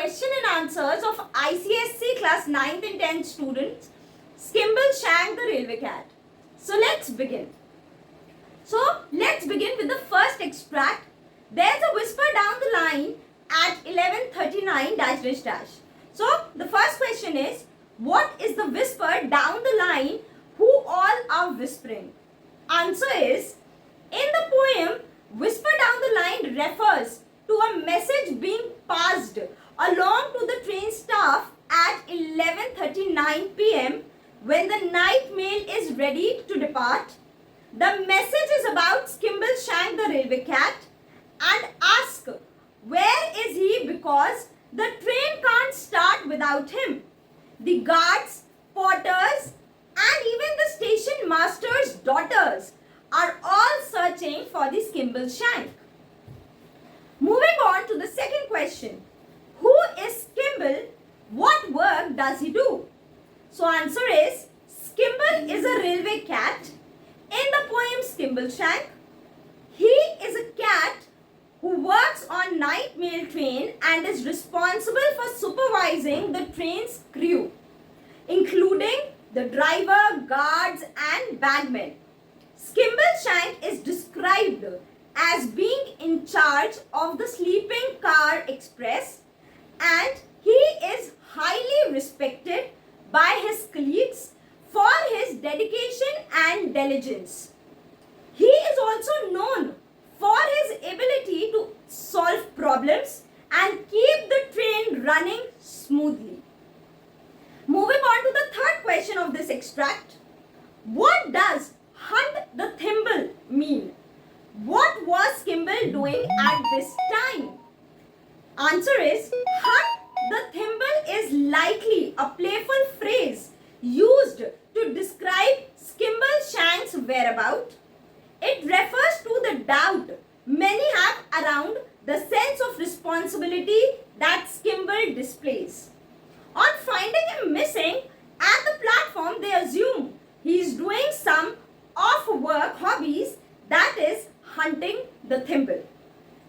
question and answers of ICSE class 9th and 10th students, Skimbleshanks the railway cat. So let's begin. Let's begin with the first extract. There's a whisper down the line at 11:39 dash dash. So the first question is, what is the whisper down the line? Who all are whispering? Answer is, in the poem, whisper down the line refers to a message being passed along to the train staff at 11:39 p.m. when the night mail is ready to depart. The message is about Skimbleshanks the railway cat and ask where is he because the train can't start without him. The guards, porters and even the station master's daughters are all searching for the Skimbleshanks. Moving on to the second question. Who is Skimble? What work does he do? So answer is, Skimble is a railway cat. In the poem Skimbleshanks, he is a cat who works on night mail train and is responsible for supervising the train's crew, including the driver, guards and bagmen. Skimbleshanks is described as being in charge of the sleeping car express, and he is highly respected by his colleagues for his dedication and diligence. He is also known for his ability to solve problems and keep the train running smoothly. Moving on to the third question of this extract. What does hunt the thimble mean? What was Skimble doing at this time? Answer is, hunt the thimble is likely a playful phrase used to describe Skimbleshanks' whereabouts. It refers to the doubt many have around the sense of responsibility that Skimble displays. On finding him missing at the platform, they assume he is doing some off-work hobbies, that is, hunting the thimble.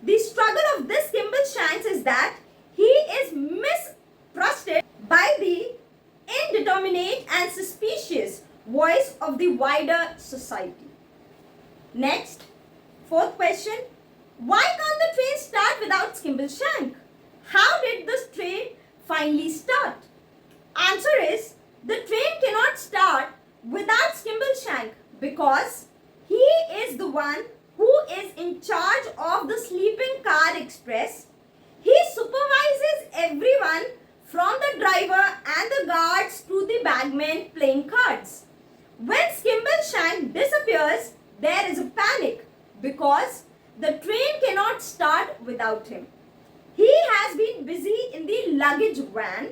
The struggle of this Skimbleshanks is that he is mistrusted by the indeterminate and suspicious voice of the wider society. Next, fourth question. Why can't the train start without Skimbleshanks? How did this train finally start? Answer is, the train cannot start without Skimbleshanks because he is the one who is in charge of the sleeping car express. He supervises everyone from the driver and the guards to the bagmen playing cards. When Skimbleshanks disappears, there is a panic because the train cannot start without him. He has been busy in the luggage van.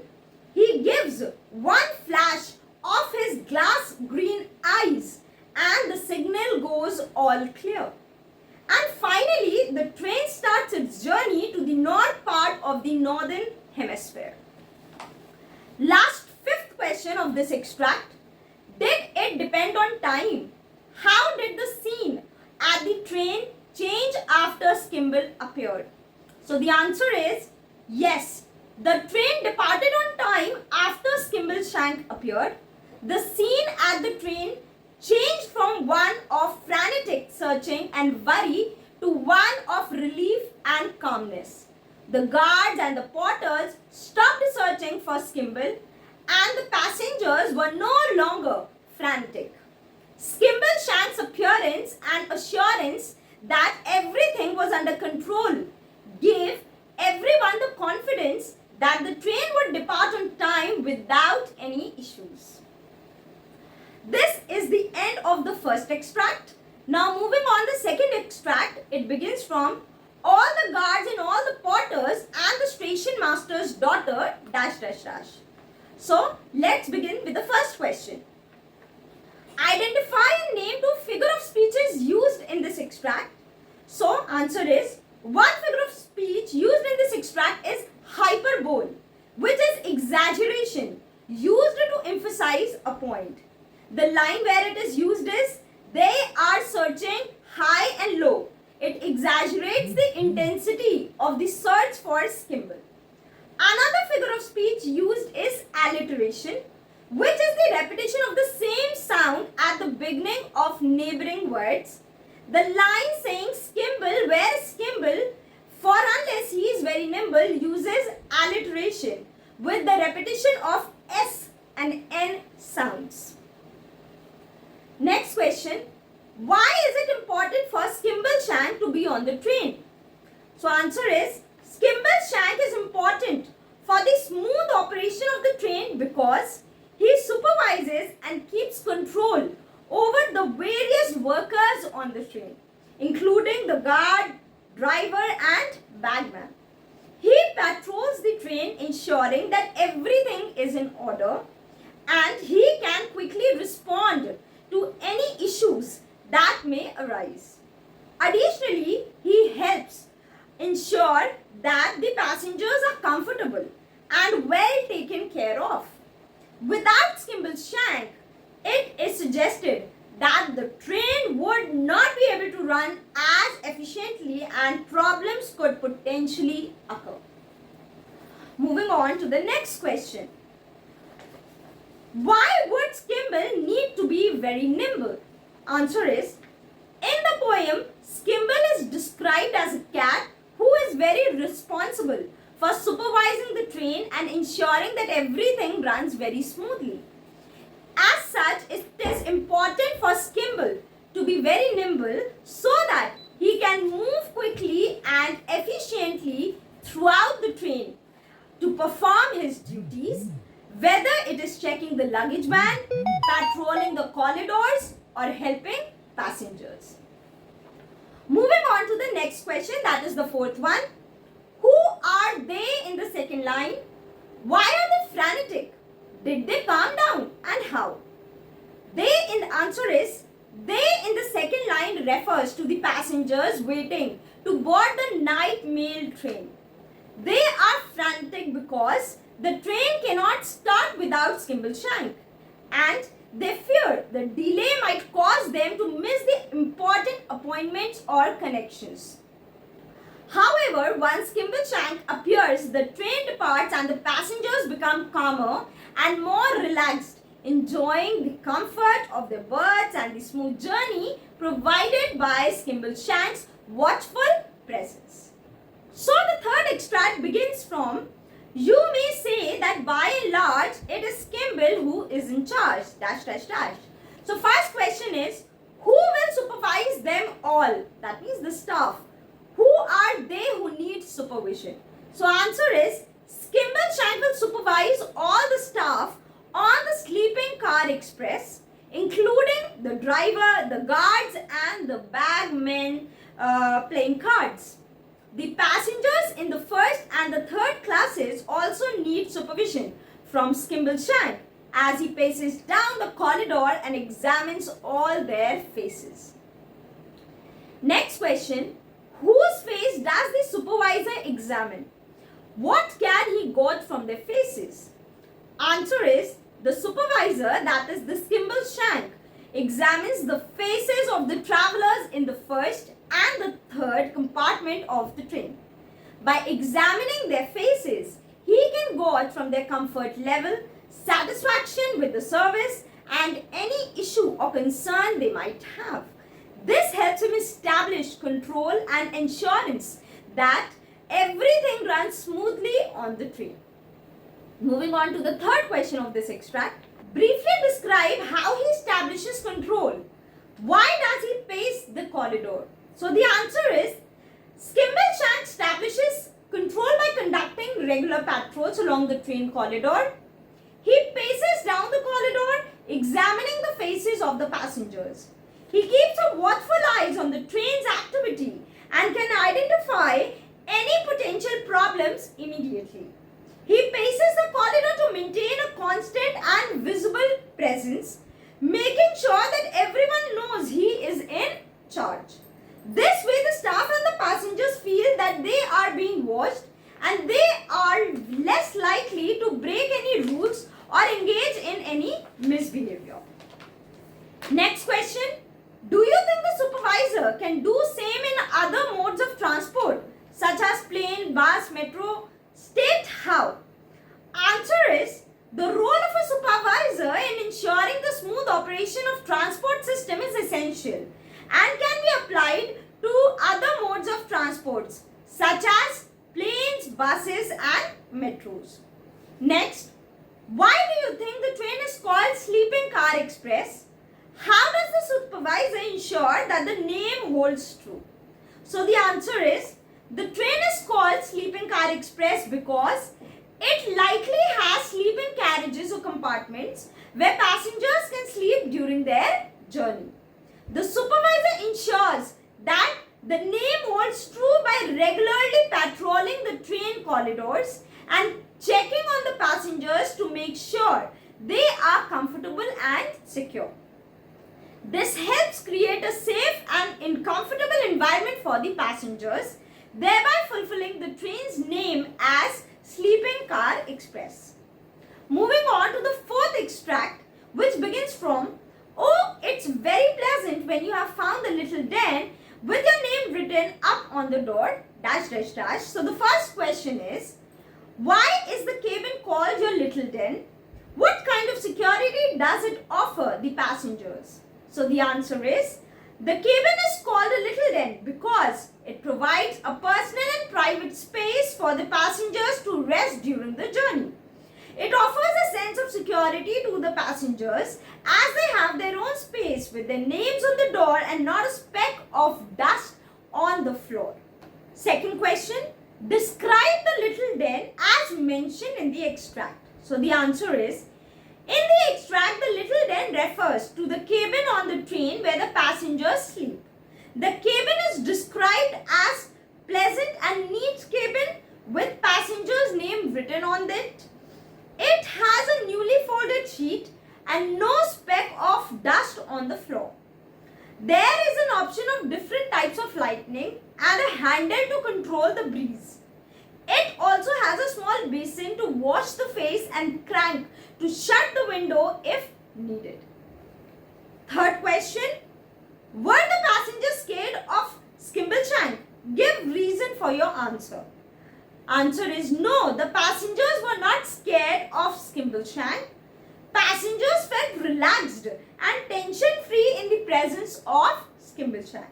He gives one flash of his glass green eyes and the signal goes all clear. And finally, the train starts its journey to the north part of the northern hemisphere. Last, fifth question of this extract. Did it depend on time? How did the scene at the train change after Skimble appeared? So the answer is yes. The train departed on time after Skimbleshanks appeared. The scene at the train changed from one of frantic searching and worry to one of relief and calmness. The guards and the porters stopped searching for Skimble and the passengers were no longer frantic. Skimbleshanks' appearance and assurance that everything was under control gave everyone the confidence that the train would depart on time without any issues. This is the end of the first extract. Now moving on the second extract, it begins from all the guards and all the porters and the station master's daughter dash dash dash. So let's begin with the first question. Identify and name two figure of speeches used in this extract. So answer is, one figure of speech used in this extract is hyperbole, which is exaggeration used to emphasize a point. The line where it is used is, they are searching high and low. It exaggerates the intensity of the search for Skimble. Another figure of speech used is alliteration, which is the repetition of the same sound at the beginning of neighboring words. The line saying Skimble, where is Skimble, for unless he is very nimble, uses alliteration with the repetition of S and N sounds. Next question. Why is it important for Skimbleshank to be on the train? So answer is, Skimbleshank is important for the smooth operation of the train because he supervises and keeps control over the various workers on the train, including the guard, driver and bagman. He patrols the train ensuring that everything is in order, and he can quickly respond to any issues that may arise. Additionally, he helps ensure that the passengers are comfortable and well taken care of. Without Skimbleshank, it is suggested that the train would not be able to run as efficiently and problems could potentially occur. Moving on to the next question. Why would Skimble need to be very nimble? Answer is, in the poem, Skimble is described as a cat who is very responsible for supervising the train and ensuring that everything runs very smoothly. As such, it is important for Skimble to be very nimble so that he can move quickly and efficiently throughout the train to perform his duties, whether it is checking the luggage van, patrolling the corridors, or helping passengers. Moving on to the next question, that is the fourth one. Who are they in the second line? Why are they frantic? Did they calm down, and how? The answer is, they in the second line refers to the passengers waiting to board the night mail train. They are frantic because the train cannot start without Skimbleshank, and they fear the delay might cause them to miss the important appointments or connections. However, once Skimbleshank appears, the train departs and the passengers become calmer and more relaxed, enjoying the comfort of their berths and the smooth journey provided by Skimbleshank's watchful presence. So the third extract begins from, you may say that by and large it is Skimble who is in charge, dash dash dash. So first question is, who will supervise them all? That means the staff. Who are they who need supervision? So answer is, Skimbleshank will supervise all the staff on the sleeping car express, including the driver, the guards and the bagmen playing cards. The passengers in the first and the third classes also need supervision from Skimbleshank as he paces down the corridor and examines all their faces. Next question, whose face does the supervisor examine? What can he gauge from their faces? Answer is, the supervisor, that is the Skimbleshank, examines the faces of the travelers in the first and the third compartment of the train. By examining their faces, he can gauge from their comfort level, satisfaction with the service and any issue or concern they might have. This helps him establish control and assurance that everything runs smoothly on the train. Moving on to the third question of this extract. Briefly describe how he establishes control. Why does he pace the corridor? So the answer is, Skimbleshank establishes control by conducting regular patrols along the train corridor. He paces down the corridor, examining the faces of the passengers. He keeps a watchful eyes on the train's activity and can identify any potential problems immediately. He paces the corridor to maintain a constant and visible presence, making sure that everyone knows he is in charge. This way the staff and the passengers feel that they are being watched and they are less likely to break any rules or engage in any misbehavior. Next question. Do you think the supervisor can do same in other modes of transport such as plane, bus, metro? State how. metros. Next, why do you think the train is called Sleeping Car Express? How does the supervisor ensure that the name holds true? So the answer is, the train is called Sleeping Car Express because it likely has sleeping carriages or compartments where passengers can sleep during their journey. The supervisor ensures that the name holds true by regularly patrolling the train corridors and checking on the passengers to make sure they are comfortable and secure. This helps create a safe and comfortable environment for the passengers, thereby fulfilling the train's name as Sleeping Car Express. Moving on to the fourth extract, which begins from, "Oh, it's very pleasant when you have found the little den with your name written up on the door, dash dash dash." So the first question is, why is the cabin called your little den? What kind of security does it offer the passengers? So the answer is, the cabin is called a little den because it provides a personal and private space for the passengers to rest during the journey. It offers a sense of security to the passengers as they have their own space with their names on the door and not a speck of dust on the floor. Second question, describe the little den as mentioned in the extract. So the answer is, in the extract, the little den refers to the cabin on the train where the passengers sleep. The cabin is described as pleasant and neat cabin with passengers' name written on it. It has a newly folded sheet and no speck of dust on the floor. There is an option of different types of lighting and a handle to control the breeze. It also has a small basin to wash the face and crank to shut the window if needed. Third question, were the passengers scared of Skimbleshanks? Give reason for your answer. Answer is no, the passengers were not scared of Skimbleshanks. Passengers felt relaxed and tension-free in the presence of Skimbleshanks.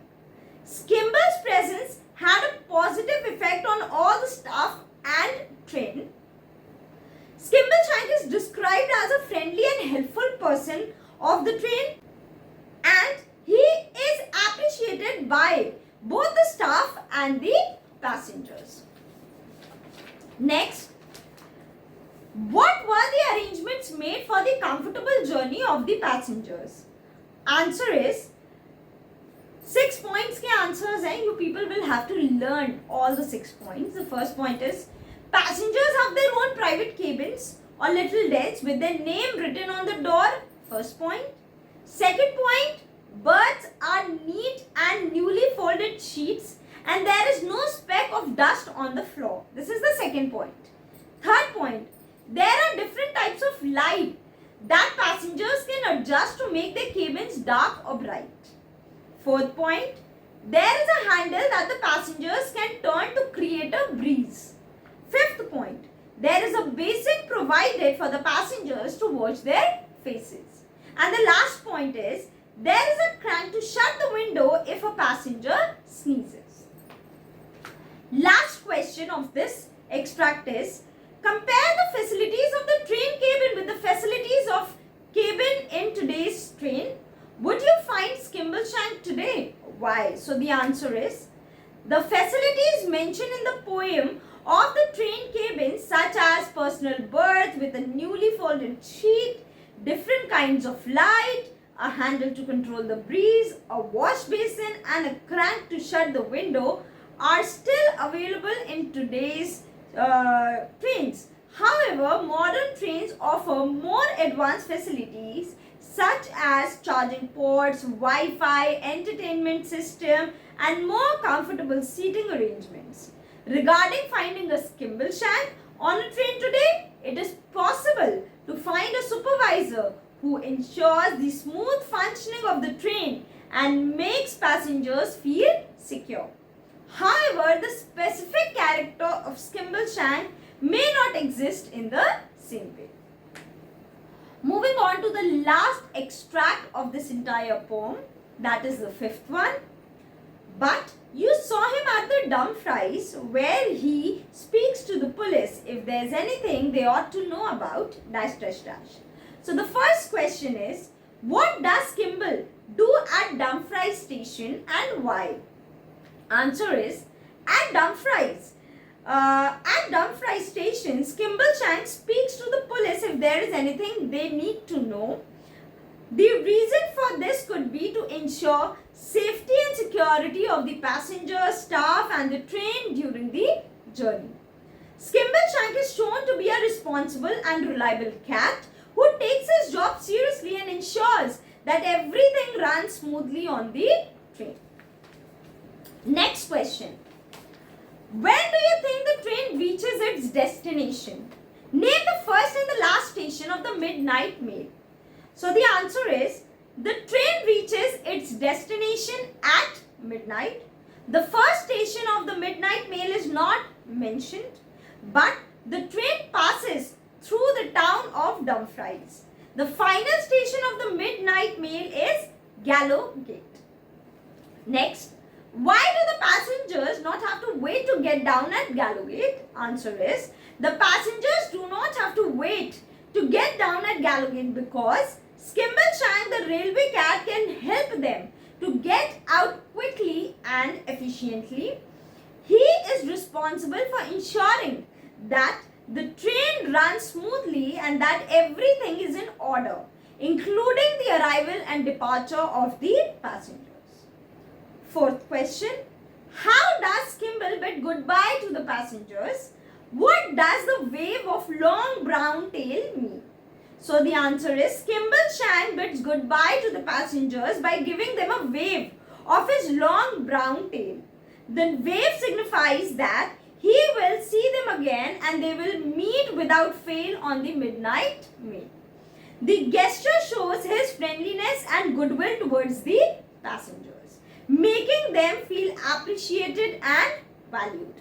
Skimble's presence had a positive effect on all the staff and train. Skimbleshanks is described as a friendly and helpful person of the train, and he is appreciated by both the staff and the passengers. Next, what were the arrangements made for the comfortable journey of the passengers? Answer is, 6 points के answers हैं. You people will have to learn all the 6 points. The first point is, passengers have their own private cabins or little dens with their name written on the door. First point. Second point, berths are neat and newly folded sheets and there is no speck of dust on the floor. This is the second point. Third point, there are different types of light that passengers can adjust to make their cabins dark or bright. Fourth point, there is a handle that the passengers can turn to create a breeze. Fifth point, there is a basin provided for the passengers to wash their faces. And the last point is, there is a crank to shut the window if a passenger sneezes. Last question of this extract is, compare the facilities of the train cabin with the facilities of cabin in today's train. Would you find Skimbleshanks today? Why? So the answer is, the facilities mentioned in the poem of the train cabin, such as personal berth with a newly folded sheet, different kinds of light, a handle to control the breeze, a wash basin and a crank to shut the window, are still available in today's trains. However, modern trains offer more advanced facilities such as charging ports, Wi-Fi, entertainment system and more comfortable seating arrangements. Regarding finding a Skimbleshanks on a train today, it is possible to find a supervisor who ensures the smooth functioning of the train and makes passengers feel secure. However, the specific character of Skimbleshanks may not exist in the same way. Moving on to the last extract of this entire poem, that is the fifth one. But you saw him at the Dumfries, where he speaks to the police if there's anything they ought to know about dash dash dash. So the first question is, what does Skimble do at Dumfries station and why? Answer is, at Dumfries station, Skimbleshanks speaks to the police if there is anything they need to know. The reason for this could be to ensure safety and security of the passengers, staff and the train during the journey. Skimbleshank is shown to be a responsible and reliable cat who takes his job seriously and ensures that everything runs smoothly on the train. Next question. When do you think the train reaches its destination? Name the first and the last station of the midnight mail. So the answer is, the train reaches its destination at midnight. The first station of the midnight mail is not mentioned, but the train passes through the town of Dumfries. The final station of the midnight mail is Gallowgate. Next, why do the passengers not have to wait to get down at Gallowgate? Answer is, the passengers do not have to wait to get down at Gallowgate because Skimbleshank, the railway cat, can help them to get out quickly and efficiently. He is responsible for ensuring that the train runs smoothly and that everything is in order, including the arrival and departure of the passengers. Fourth question. How does Skimble bid goodbye to the passengers? What does the wave of long brown tail mean? So the answer is, Skimbleshank bids goodbye to the passengers by giving them a wave of his long brown tail. The wave signifies that he will see them again and they will meet without fail on the midnight mail. The gesture shows his friendliness and goodwill towards the passengers, making them feel appreciated and valued.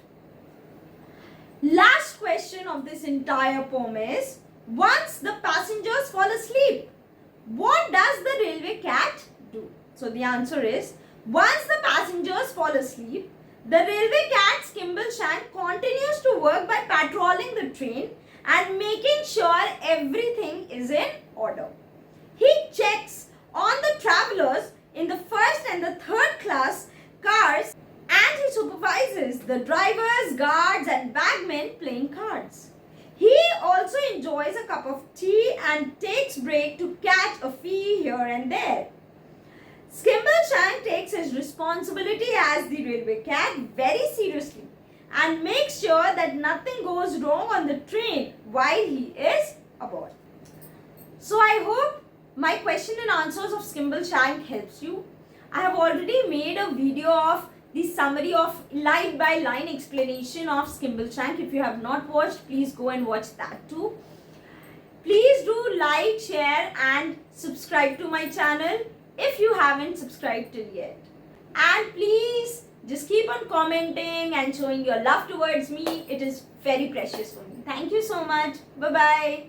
Last question of this entire poem is, once the passengers fall asleep, what does the railway cat do? So the answer is, once the passengers fall asleep, the railway cat Skimbleshank continues to work by patrolling the train and making sure everything is in order. He checks on the travelers in the first and the third class cars and he supervises the drivers, guards and bagmen playing cards. He also enjoys a cup of tea and takes break to catch a fee here and there. Skimbleshank takes his responsibility as the railway cat very seriously and makes sure that nothing goes wrong on the train while he is aboard. So I hope my question and answers of Skimbleshank helps you. I have already made a video of the summary of line by line explanation of Skimbleshank. If you have not watched, please go and watch that too. Please do like, share and subscribe to my channel if you haven't subscribed till yet. And please just keep on commenting and showing your love towards me. It is very precious for me. Thank you so much. Bye-bye.